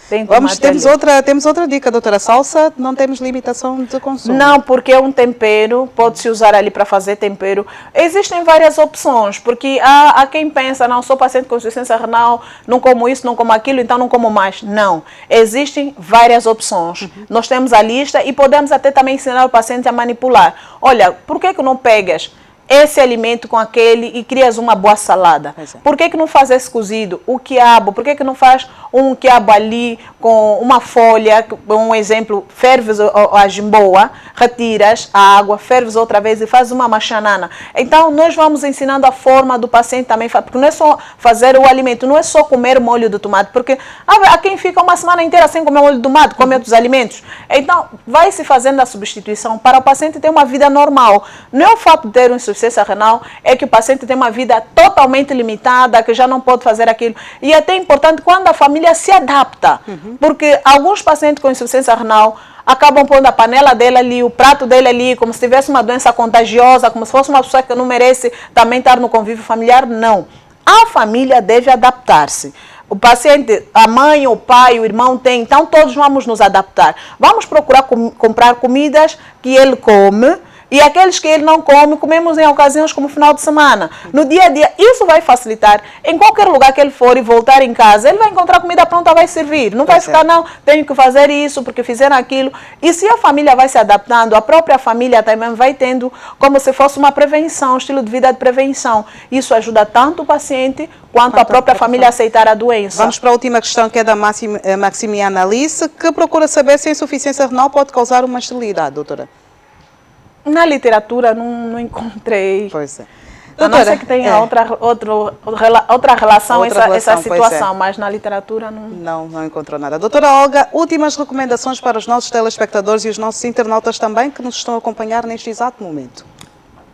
Temos outra dica, doutora. Salsa, não temos limitação de consumo. Não, porque é um tempero, pode-se usar ali para fazer tempero. Existem várias opções, porque há quem pensa, não, sou paciente com insuficiência renal, não como isso, não como aquilo, então não como mais. Não. Existem várias opções. Nós temos a lista e podemos até também ensinar o paciente a manipular. Olha, por que não pegas esse alimento com aquele e crias uma boa salada? Por que não faz esse cozido? O quiabo, por que não faz um quiabo ali com uma folha, um exemplo, ferves a jimboa, retiras a água, ferves outra vez e faz uma machanana. Então, nós vamos ensinando a forma do paciente também, porque não é só fazer o alimento, não é só comer molho de tomate, porque há quem fica uma semana inteira sem comer molho de tomate, come outros alimentos. Então, vai se fazendo a substituição para o paciente ter uma vida normal. Não é o fato de ter um insuficiência renal, é que o paciente tem uma vida totalmente limitada, que já não pode fazer aquilo. E é até importante quando a família se adapta, porque alguns pacientes com insuficiência renal acabam pondo a panela dele ali, o prato dele ali, como se tivesse uma doença contagiosa, como se fosse uma pessoa que não merece também estar no convívio familiar. Não. A família deve adaptar-se. O paciente, a mãe, o pai, o irmão tem, então todos vamos nos adaptar. Vamos procurar comprar comidas que ele come, e aqueles que ele não come, comemos em ocasiões como final de semana. No dia a dia, isso vai facilitar. Em qualquer lugar que ele for e voltar em casa, ele vai encontrar comida pronta, vai servir. Não vai ficar, não, tenho que fazer isso porque fizeram aquilo. E se a família vai se adaptando, a própria família também vai tendo como se fosse uma prevenção, um estilo de vida de prevenção. Isso ajuda tanto o paciente quanto a própria família a aceitar a doença. Vamos para a última questão, que é da Maximiana Alice, que procura saber se a insuficiência renal pode causar uma esterilidade, doutora. Na literatura não encontrei. Pois é. Doutora, a não ser que tenha outra relação essa situação, mas na literatura não... Não encontrou nada. Doutora Olga, últimas recomendações para os nossos telespectadores e os nossos internautas também que nos estão a acompanhar neste exato momento.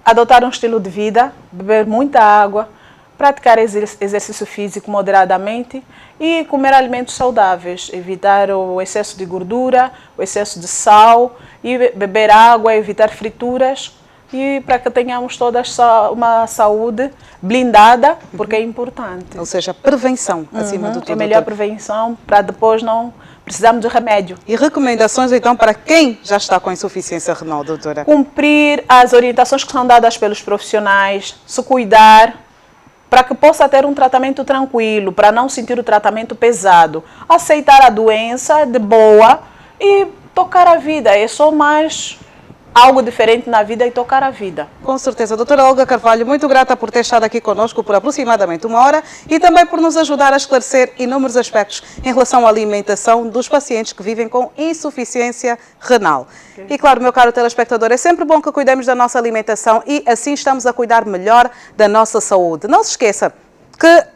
Adotar um estilo de vida, beber muita água, praticar exercício físico moderadamente e comer alimentos saudáveis, evitar o excesso de gordura, o excesso de sal, e beber água, evitar frituras, e para que tenhamos toda uma saúde blindada, porque é importante. Ou seja, prevenção, acima de tudo. É melhor prevenção, para depois não precisarmos de remédio. E recomendações, então, para quem já está com insuficiência renal, doutora? Cumprir as orientações que são dadas pelos profissionais, se cuidar, para que possa ter um tratamento tranquilo, para não sentir o tratamento pesado. Aceitar a doença de boa e tocar a vida. É só mais algo diferente na vida e tocar a vida. Com certeza. Doutora Olga Carvalho, muito grata por ter estado aqui conosco por aproximadamente 1 hora e também por nos ajudar a esclarecer inúmeros aspectos em relação à alimentação dos pacientes que vivem com insuficiência renal. E claro, meu caro telespectador, é sempre bom que cuidemos da nossa alimentação e assim estamos a cuidar melhor da nossa saúde. Não se esqueça que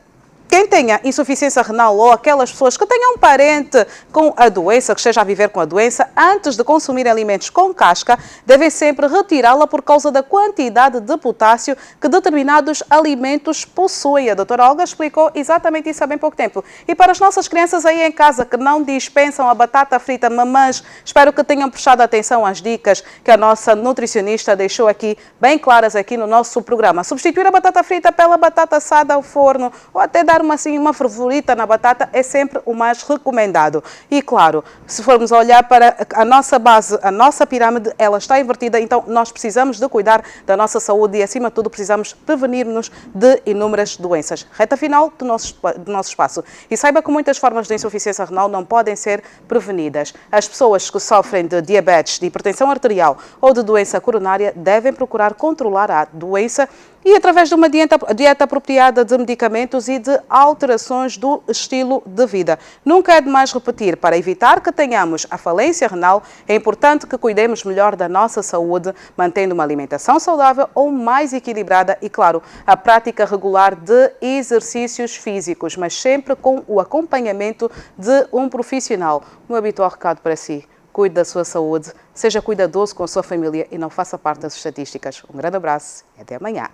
quem tenha insuficiência renal ou aquelas pessoas que tenham um parente com a doença, que esteja a viver com a doença, antes de consumir alimentos com casca, devem sempre retirá-la por causa da quantidade de potássio que determinados alimentos possuem. A doutora Olga explicou exatamente isso há bem pouco tempo. E para as nossas crianças aí em casa que não dispensam a batata frita, mamães, espero que tenham prestado atenção às dicas que a nossa nutricionista deixou aqui, bem claras aqui no nosso programa. Substituir a batata frita pela batata assada ao forno ou até dar uma fervorita na batata é sempre o mais recomendado. E claro, se formos olhar para a nossa base, a nossa pirâmide, ela está invertida, então nós precisamos de cuidar da nossa saúde e acima de tudo precisamos prevenir-nos de inúmeras doenças. Reta final do nosso espaço. E saiba que muitas formas de insuficiência renal não podem ser prevenidas. As pessoas que sofrem de diabetes, de hipertensão arterial ou de doença coronária devem procurar controlar a doença e através de uma dieta apropriada de medicamentos e de alterações do estilo de vida. Nunca é demais repetir, para evitar que tenhamos a falência renal, é importante que cuidemos melhor da nossa saúde, mantendo uma alimentação saudável ou mais equilibrada e, claro, a prática regular de exercícios físicos, mas sempre com o acompanhamento de um profissional. O meu habitual recado para si: cuide da sua saúde, seja cuidadoso com a sua família e não faça parte das estatísticas. Um grande abraço e até amanhã.